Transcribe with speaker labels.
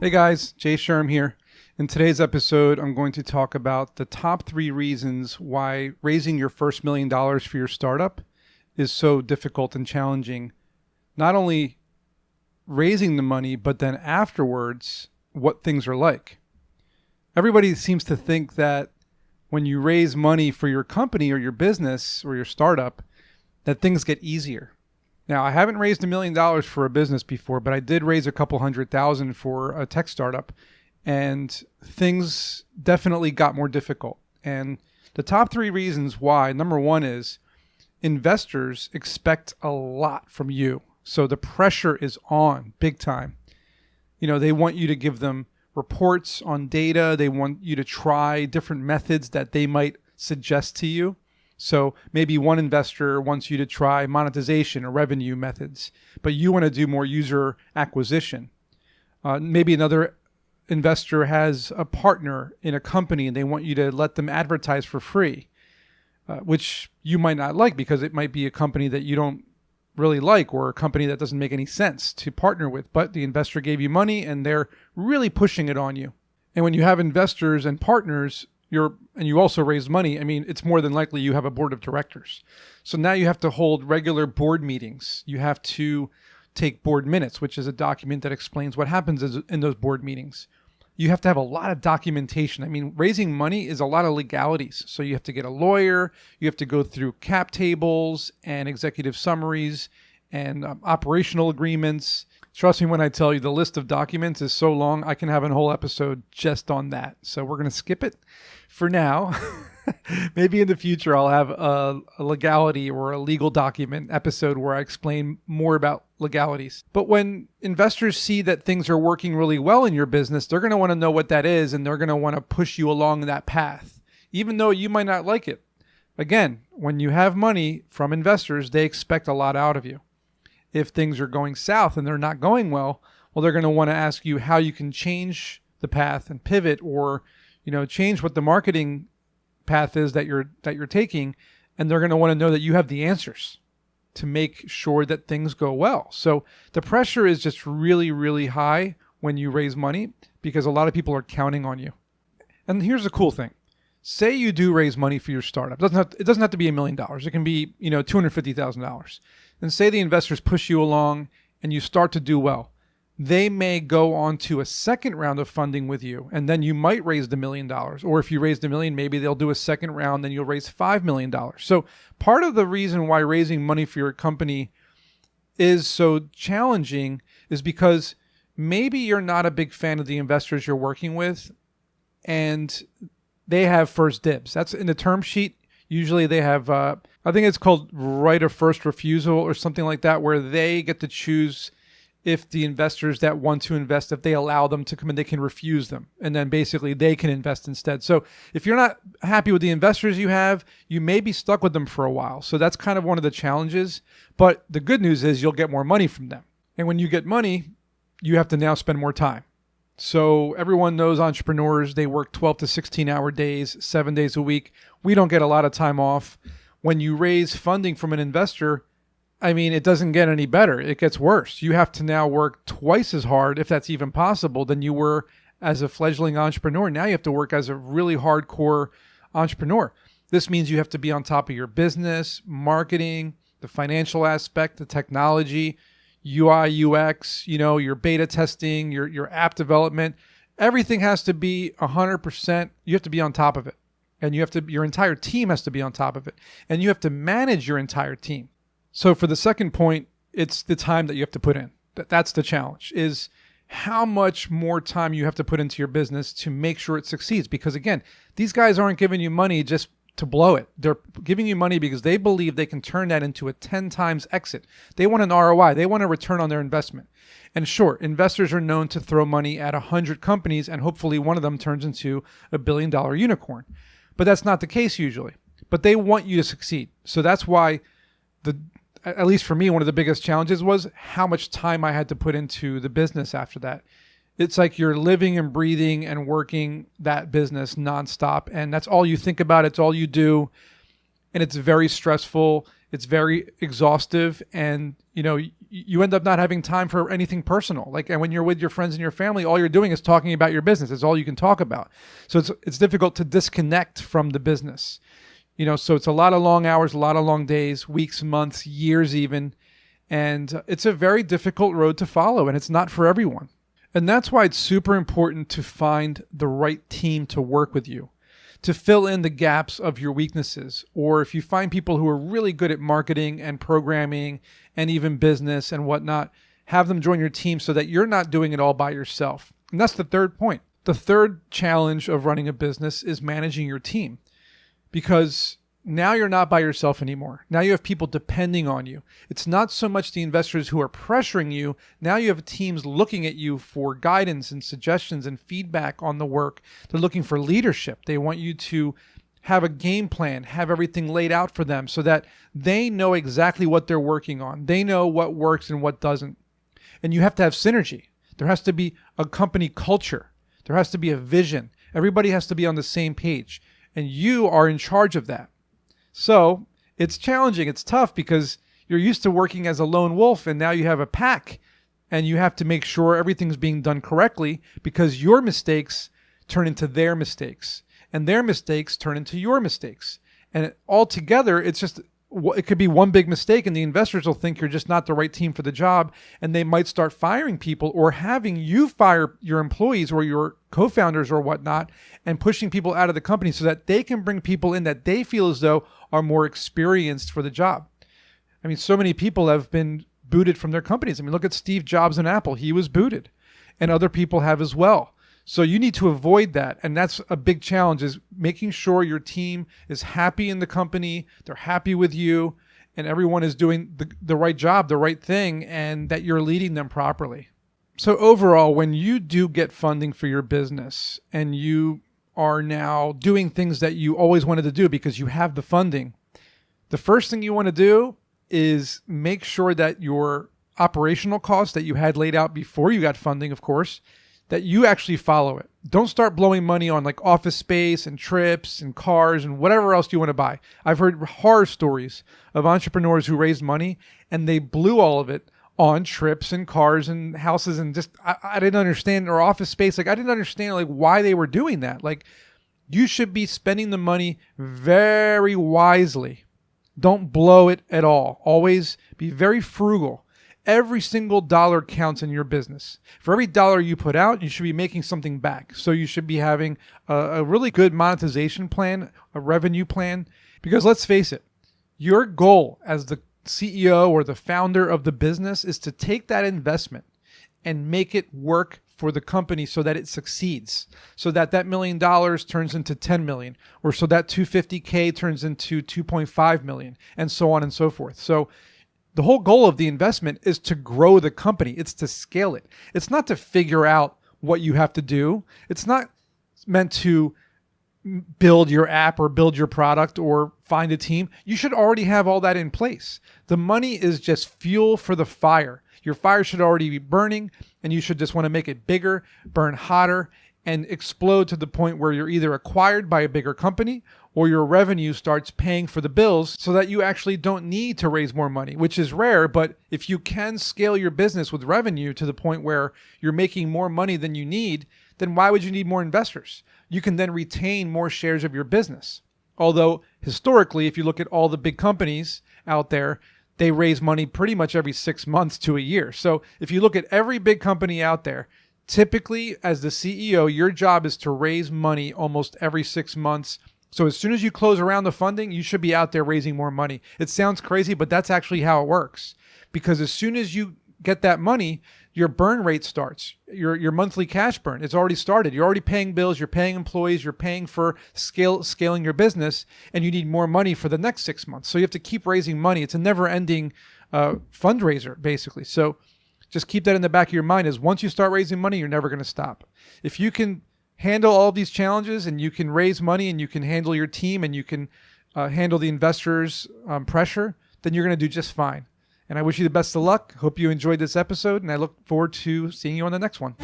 Speaker 1: Hey guys, Jay Sherm here. In today's episode, I'm going to talk about the top 3 reasons why raising your first $1 million for your startup is so difficult and challenging. Not only raising the money, but then afterwards, what things are like. Everybody seems to think that when you raise money for your company or your business or your startup, that things get easier. Now, I haven't raised $1 million for a business before, but I did raise a couple $100,000 for a tech startup, and things definitely got more difficult. And the top 3 reasons why, number one is investors expect a lot from you. So the pressure is on big time. They want you to give them reports on data. They want you to try different methods that they might suggest to you. So maybe one investor wants you to try monetization or revenue methods, but you want to do more user acquisition. Maybe another investor has a partner in a company and they want you to let them advertise for free, which you might not like because it might be a company that you don't really like or a company that doesn't make any sense to partner with, but the investor gave you money and they're really pushing it on you. And when you have investors and partners, and you also raise money, it's more than likely you have a board of directors. So now you have to hold regular board meetings. You have to take board minutes, which is a document that explains what happens in those board meetings. You have to have a lot of documentation. Raising money is a lot of legalities. So you have to get a lawyer, you have to go through cap tables and executive summaries and operational agreements. Trust me when I tell you the list of documents is so long, I can have a whole episode just on that. So we're going to skip it for now. Maybe in the future I'll have a legality or a legal document episode where I explain more about legalities. But when investors see that things are working really well in your business, they're going to want to know what that is, and they're going to want to push you along that path, even though you might not like it. Again, when you have money from investors, they expect a lot out of you. If things are going south and they're not going well, they're going to want to ask you how you can change the path and pivot, or change what the marketing path is that you're taking, and they're going to want to know that you have the answers to make sure that things go well. So the pressure is just really, really high when you raise money because a lot of people are counting on you. And here's the cool thing. Say you do raise money for your startup. It doesn't have to be $1 million. It can be, $250,000. And say the investors push you along and you start to do well. They may go on to a second round of funding with you, and then you might raise the $1 million. Or if you raised $1 million, maybe they'll do a second round, then you'll raise $5 million. So part of the reason why raising money for your company is so challenging is because maybe you're not a big fan of the investors you're working with, and they have first dibs. That's in the term sheet. Usually they have, I think it's called right of first refusal or something like that, where they get to choose if the investors that want to invest, if they allow them to come in, they can refuse them. And then basically they can invest instead. So if you're not happy with the investors you have, you may be stuck with them for a while. So that's kind of one of the challenges. But the good news is you'll get more money from them. And when you get money, you have to now spend more time. So everyone knows entrepreneurs, they work 12 to 16-hour days, 7 days a week. We don't get a lot of time off. When you raise funding from an investor, it doesn't get any better. It gets worse. You have to now work twice as hard, if that's even possible, than you were as a fledgling entrepreneur. Now you have to work as a really hardcore entrepreneur. This means you have to be on top of your business, marketing, the financial aspect, the technology, UI, UX, your beta testing, your app development. Everything has to be 100%. You have to be on top of it. And your entire team has to be on top of it. And you have to manage your entire team. So for the second point, it's the time that you have to put in. That's the challenge, is how much more time you have to put into your business to make sure it succeeds. Because again, these guys aren't giving you money just to blow it. They're giving you money because they believe they can turn that into a 10 times exit. They want an ROI. They want a return on their investment. And sure, investors are known to throw money at 100 companies and hopefully one of them turns into a $1 billion unicorn. But that's not the case usually. But they want you to succeed. So that's why at least for me, one of the biggest challenges was how much time I had to put into the business after that. It's like you're living and breathing and working that business nonstop. And that's all you think about. It's all you do. And it's very stressful. It's very exhaustive. And, you end up not having time for anything personal. And when you're with your friends and your family, all you're doing is talking about your business. It's all you can talk about. So it's difficult to disconnect from the business. So it's a lot of long hours, a lot of long days, weeks, months, years even. And it's a very difficult road to follow, and it's not for everyone. And that's why it's super important to find the right team to work with you, to fill in the gaps of your weaknesses. Or if you find people who are really good at marketing and programming and even business and whatnot, have them join your team so that you're not doing it all by yourself. And that's the third point. The third challenge of running a business is managing your team, because now you're not by yourself anymore. Now you have people depending on you. It's not so much the investors who are pressuring you. Now you have teams looking at you for guidance and suggestions and feedback on the work. They're looking for leadership. They want you to have a game plan, have everything laid out for them so that they know exactly what they're working on. They know what works and what doesn't. And you have to have synergy. There has to be a company culture. There has to be a vision. Everybody has to be on the same page. And you are in charge of that. So it's challenging. It's tough because you're used to working as a lone wolf, and now you have a pack, and you have to make sure everything's being done correctly, because your mistakes turn into their mistakes, and their mistakes turn into your mistakes. And altogether, it could be one big mistake, and the investors will think you're just not the right team for the job, and they might start firing people or having you fire your employees or your co-founders or whatnot, and pushing people out of the company so that they can bring people in that they feel as though are more experienced for the job. I mean, so many people have been booted from their companies. I mean, look at Steve Jobs and Apple. He was booted, and other people have as well. So you need to avoid that. And that's a big challenge, is making sure your team is happy in the company, they're happy with you, and everyone is doing the right job, the right thing, and that you're leading them properly. So overall, when you do get funding for your business and you are now doing things that you always wanted to do because you have the funding, the first thing you want to do is make sure that your operational costs that you had laid out before you got funding, of course, that you actually follow it. Don't start blowing money on office space and trips and cars and whatever else you want to buy. I've heard horror stories of entrepreneurs who raised money and they blew all of it on trips and cars and houses, and just I didn't understand, or office space. I didn't understand why they were doing that. You should be spending the money very wisely. Don't blow it at all. Always be very frugal. Every single dollar counts in your business. For every dollar you put out, you should be making something back. So you should be having a really good monetization plan, a revenue plan, because let's face it, your goal as the CEO or the founder of the business is to take that investment and make it work for the company so that it succeeds, so that $1 million turns into 10 million, or so that 250K turns into 2.5 million, and so on and so forth. So the whole goal of the investment is to grow the company. It's to scale it. It's not to figure out what you have to do. It's not meant to build your app or build your product or find a team. You should already have all that in place. The money is just fuel for the fire. Your fire should already be burning, and you should just want to make it bigger, burn hotter, and explode to the point where you're either acquired by a bigger company or your revenue starts paying for the bills so that you actually don't need to raise more money, which is rare. But if you can scale your business with revenue to the point where you're making more money than you need, then why would you need more investors? You can then retain more shares of your business. Although historically, if you look at all the big companies out there, they raise money pretty much every 6 months to a year. So if you look at every big company out there, typically as the CEO, your job is to raise money almost every 6 months. So as soon as you close around the funding, you should be out there raising more money. It sounds crazy, but that's actually how it works. Because as soon as you get that money, your burn rate starts. Your monthly cash burn, it's already started. You're already paying bills, you're paying employees, you're paying for scaling your business, and you need more money for the next 6 months. So you have to keep raising money. It's a never-ending fundraiser, basically. So just keep that in the back of your mind, is once you start raising money, you're never going to stop. If you can handle all these challenges and you can raise money and you can handle your team and you can handle the investors' pressure, then you're going to do just fine. And I wish you the best of luck. Hope you enjoyed this episode, and I look forward to seeing you on the next one.